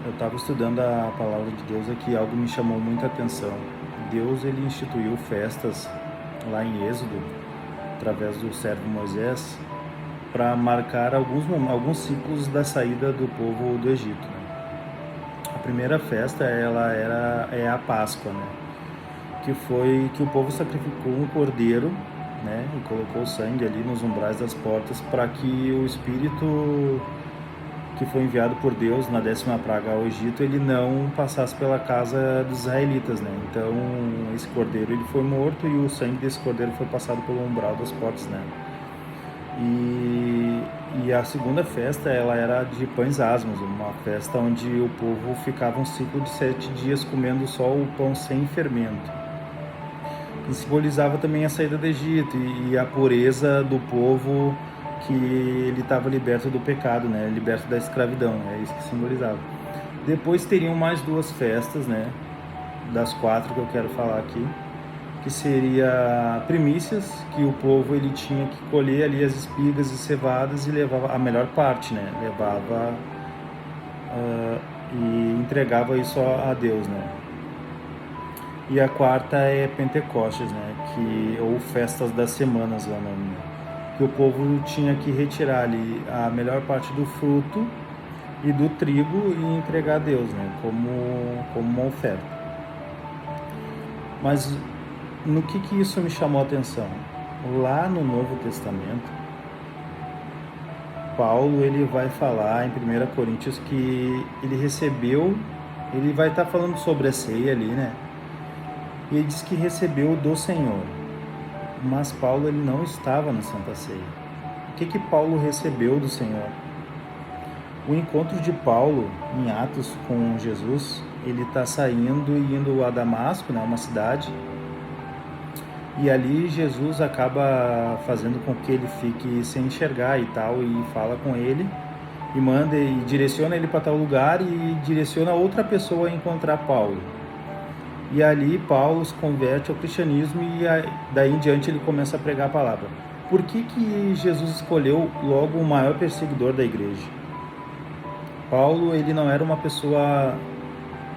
Eu estava estudando a palavra de Deus aqui, algo me chamou muita atenção. Deus ele instituiu festas lá em Êxodo, através do servo Moisés, para marcar alguns ciclos da saída do povo do Egito, né? A primeira festa é a Páscoa, né? Que foi que o povo sacrificou um cordeiro, né? E colocou sangue ali nos umbrais das portas para que o Espírito que foi enviado por Deus na 10ª praga ao Egito, ele não passasse pela casa dos israelitas, né? Então, esse cordeiro ele foi morto e o sangue desse cordeiro foi passado pelo umbral das portas, né? E a segunda festa, ela era de pães asmos, uma festa onde o povo ficava um ciclo de 7 dias comendo só o pão sem fermento, que simbolizava também a saída do Egito e a pureza do povo, que ele estava liberto do pecado, né? Liberto da escravidão, é isso que simbolizava. Depois teriam mais 2 festas, né? Das 4 que eu quero falar aqui, que seria primícias, que o povo ele tinha que colher ali as espigas e cevadas e levava a melhor parte, né? Levava e entregava isso a Deus, né? E a quarta é Pentecostes, né? Ou festas das semanas lá no que o povo tinha que retirar ali a melhor parte do fruto e do trigo e entregar a Deus, né? Como uma oferta. Mas no que isso me chamou a atenção? Lá no Novo Testamento, Paulo ele vai falar em 1 Coríntios que ele vai estar falando sobre a ceia ali, né? E ele diz que recebeu do Senhor. Mas Paulo ele não estava na Santa Ceia. O que Paulo recebeu do Senhor? O encontro de Paulo em Atos com Jesus, ele está saindo e indo a Damasco, né, uma cidade, e ali Jesus acaba fazendo com que ele fique sem enxergar e tal, e fala com ele, e manda e direciona ele para tal lugar e direciona outra pessoa a encontrar Paulo. E ali Paulo se converte ao cristianismo e daí em diante ele começa a pregar a palavra. Por que Jesus escolheu logo o maior perseguidor da igreja? Paulo ele não era uma pessoa,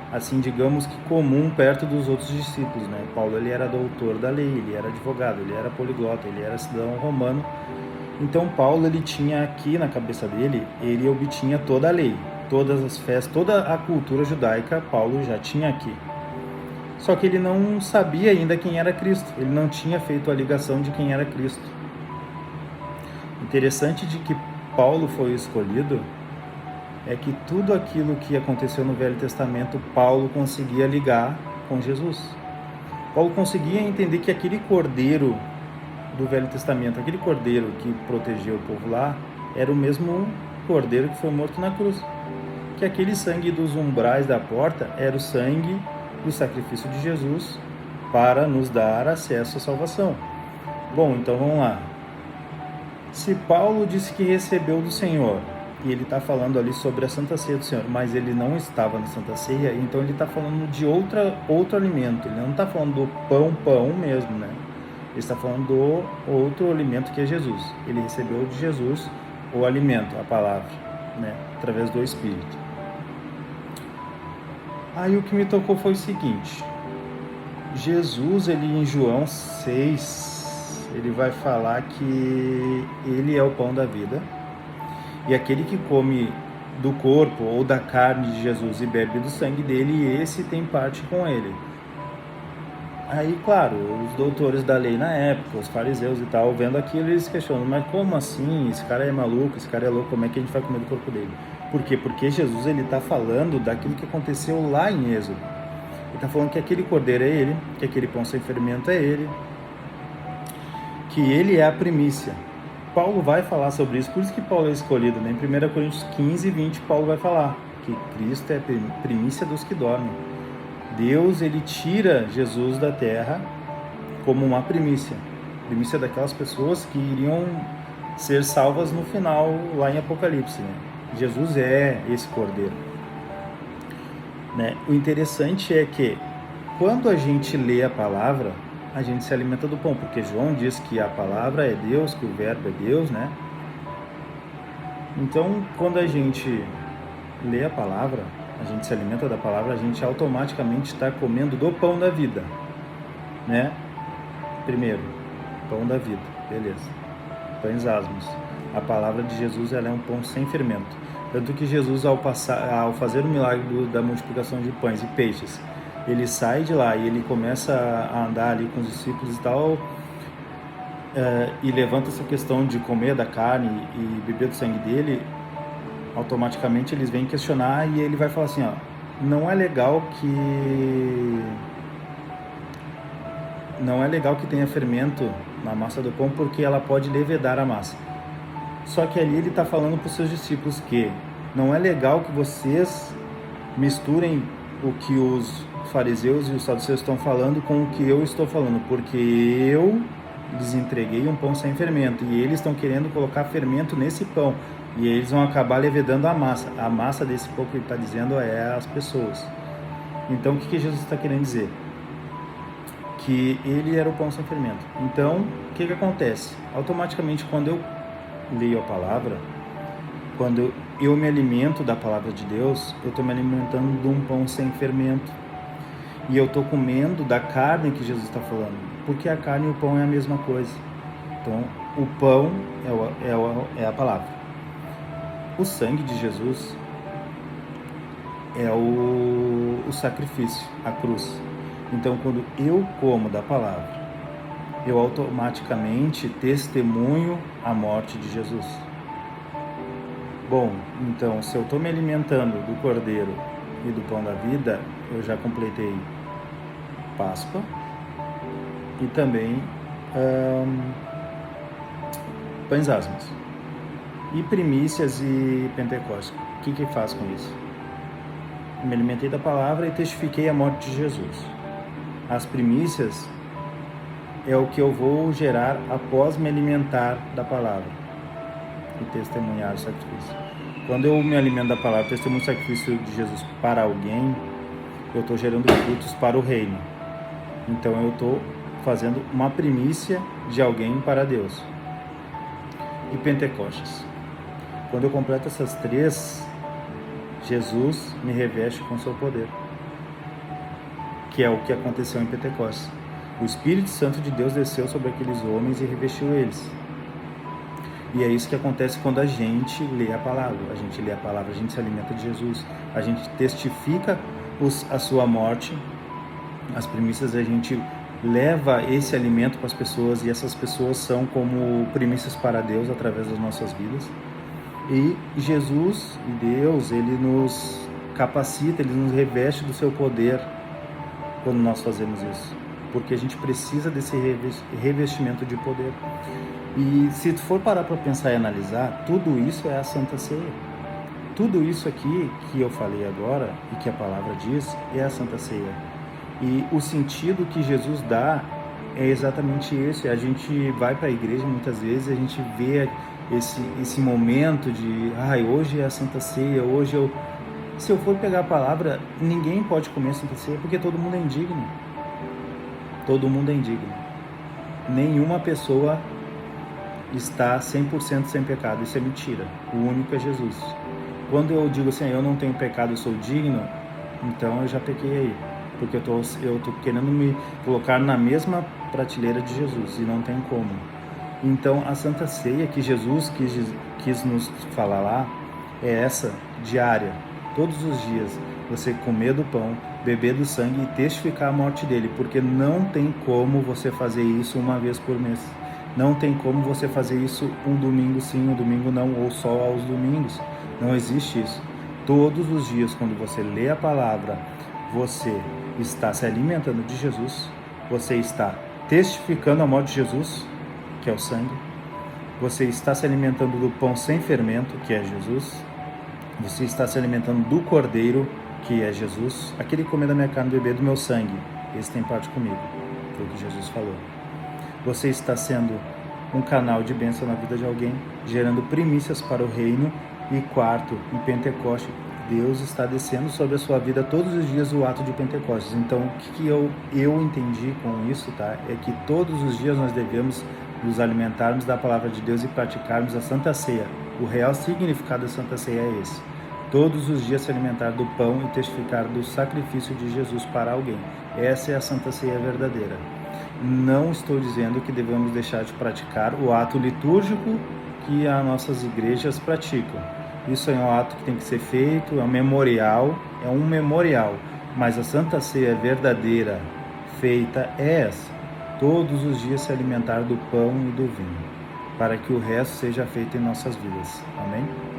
assim, digamos que comum perto dos outros discípulos, né? Paulo ele era doutor da lei, ele era advogado, ele era poliglota, ele era cidadão romano. Então Paulo ele tinha aqui na cabeça dele, ele obtinha toda a lei, todas as festas, toda a cultura judaica, Paulo já tinha aqui. Só que ele não sabia ainda quem era Cristo, ele não tinha feito a ligação de quem era Cristo. Interessante de que Paulo foi escolhido é que tudo aquilo que aconteceu no Velho Testamento, Paulo conseguia ligar com Jesus. Paulo conseguia entender que aquele cordeiro do Velho Testamento, aquele cordeiro que protegeu o povo lá, era o mesmo cordeiro que foi morto na cruz. Que aquele sangue dos umbrais da porta era o sangue do sacrifício de Jesus para nos dar acesso à salvação. Bom, então vamos lá. Se Paulo disse que recebeu do Senhor, e ele está falando ali sobre a Santa Ceia do Senhor, mas ele não estava na Santa Ceia, então ele está falando de outro alimento, ele não está falando do pão mesmo, né? Ele está falando do outro alimento que é Jesus. Ele recebeu de Jesus o alimento, a palavra, né? Através do Espírito. Aí o que me tocou foi o seguinte, Jesus, ele em João 6, ele vai falar que ele é o pão da vida, e aquele que come do corpo ou da carne de Jesus e bebe do sangue dele, esse tem parte com ele. Aí, claro, os doutores da lei na época, os fariseus e tal, vendo aquilo, eles questionam, mas como assim? Esse cara é maluco, esse cara é louco, como é que a gente vai comer do corpo dele? Por quê? Porque Jesus ele está falando daquilo que aconteceu lá em Êxodo. Ele está falando que aquele cordeiro é ele, que aquele pão sem fermento é ele, que ele é a primícia. Paulo vai falar sobre isso, por isso que Paulo é escolhido, né? Em 1 Coríntios 15, 20, Paulo vai falar que Cristo é primícia dos que dormem. Deus ele tira Jesus da terra como uma primícia daquelas pessoas que iriam ser salvas no final, lá em Apocalipse, né? Jesus é esse cordeiro, né? O interessante é que quando a gente lê a palavra, a gente se alimenta do pão, porque João diz que a palavra é Deus, que o verbo é Deus, né? Então, quando a gente lê a palavra, a gente se alimenta da palavra, a gente automaticamente está comendo do pão da vida, né? Primeiro, pão da vida, beleza. Pães asmos. A palavra de Jesus, ela é um pão sem fermento. Tanto que Jesus, ao fazer o milagre da multiplicação de pães e peixes, ele sai de lá e ele começa a andar ali com os discípulos e tal, e levanta essa questão de comer da carne e beber do sangue dele. Automaticamente eles vêm questionar e ele vai falar assim, ó, não é legal que tenha fermento na massa do pão, porque ela pode levedar a massa. Só que ali ele está falando para os seus discípulos que não é legal que vocês misturem o que os fariseus e os saduceus estão falando com o que eu estou falando, porque eu lhes entreguei um pão sem fermento e eles estão querendo colocar fermento nesse pão e eles vão acabar levedando a massa. A massa desse pão que ele está dizendo é as pessoas. Então o que Jesus está querendo dizer? Que ele era o pão sem fermento. Então o que acontece? Automaticamente quando eu leio a palavra, quando eu me alimento da palavra de Deus, eu estou me alimentando de um pão sem fermento. E eu estou comendo da carne que Jesus está falando, porque a carne e o pão é a mesma coisa. Então, o pão é a palavra. O sangue de Jesus é o sacrifício, a cruz. Então, quando eu como da palavra, eu automaticamente testemunho a morte de Jesus. Bom, então, se eu estou me alimentando do Cordeiro e do pão da vida, eu já completei Páscoa e também pães asmos. E primícias e Pentecostes. O que faz com isso? Me alimentei da palavra e testifiquei a morte de Jesus. As primícias é o que eu vou gerar após me alimentar da palavra e testemunhar o sacrifício. Quando eu me alimento da palavra, testemunho o sacrifício de Jesus para alguém, eu estou gerando frutos para o reino. Então eu estou fazendo uma primícia de alguém para Deus. E Pentecostes. Quando eu completo essas três, Jesus me reveste com seu poder, que é o que aconteceu em Pentecostes. O Espírito Santo de Deus desceu sobre aqueles homens e revestiu eles. E é isso que acontece quando a gente lê a palavra. A gente lê a palavra, a gente se alimenta de Jesus. A gente testifica a sua morte. As primícias, a gente leva esse alimento para as pessoas e essas pessoas são como primícias para Deus através das nossas vidas. E Jesus e Deus, Ele nos capacita, Ele nos reveste do seu poder quando nós fazemos isso. Porque a gente precisa desse revestimento de poder. E se tu for parar para pensar e analisar, tudo isso é a Santa Ceia. Tudo isso aqui que eu falei agora e que a palavra diz é a Santa Ceia. E o sentido que Jesus dá é exatamente esse. A gente vai para a igreja muitas vezes, a gente vê esse momento de hoje é a Santa Ceia, se eu for pegar a palavra, ninguém pode comer a Santa Ceia porque todo mundo é indigno. Todo mundo é indigno. Nenhuma pessoa está 100% sem pecado. Isso é mentira. O único é Jesus. Quando eu digo assim, eu não tenho pecado, eu sou digno, então eu já pequei aí. Porque eu tô querendo me colocar na mesma prateleira de Jesus e não tem como. Então a Santa Ceia que Jesus quis nos falar lá é essa, diária. Todos os dias você comer do pão, beber do sangue e testificar a morte dele, porque não tem como você fazer isso uma vez por mês. Não tem como você fazer isso um domingo sim, um domingo não, ou só aos domingos. Não existe isso. Todos os dias, quando você lê a palavra, você está se alimentando de Jesus, você está testificando a morte de Jesus, que é o sangue, você está se alimentando do pão sem fermento, que é Jesus, você está se alimentando do Cordeiro, que é Jesus, aquele que comer da minha carne e beber do meu sangue, esse tem parte comigo, foi o que Jesus falou. Você está sendo um canal de bênção na vida de alguém, gerando primícias para o reino. E quarto, em Pentecostes, Deus está descendo sobre a sua vida todos os dias o ato de Pentecostes. Então, o que eu entendi com isso, tá? É que todos os dias nós devemos nos alimentarmos da palavra de Deus e praticarmos a Santa Ceia. O real significado da Santa Ceia é esse. todos os dias se alimentar do pão e testificar do sacrifício de Jesus para alguém. Essa é a Santa Ceia verdadeira. Não estou dizendo que devemos deixar de praticar o ato litúrgico que as nossas igrejas praticam. Isso é um ato que tem que ser feito, é um memorial, mas a Santa Ceia verdadeira feita é essa: todos os dias se alimentar do pão e do vinho, para que o resto seja feito em nossas vidas. Amém?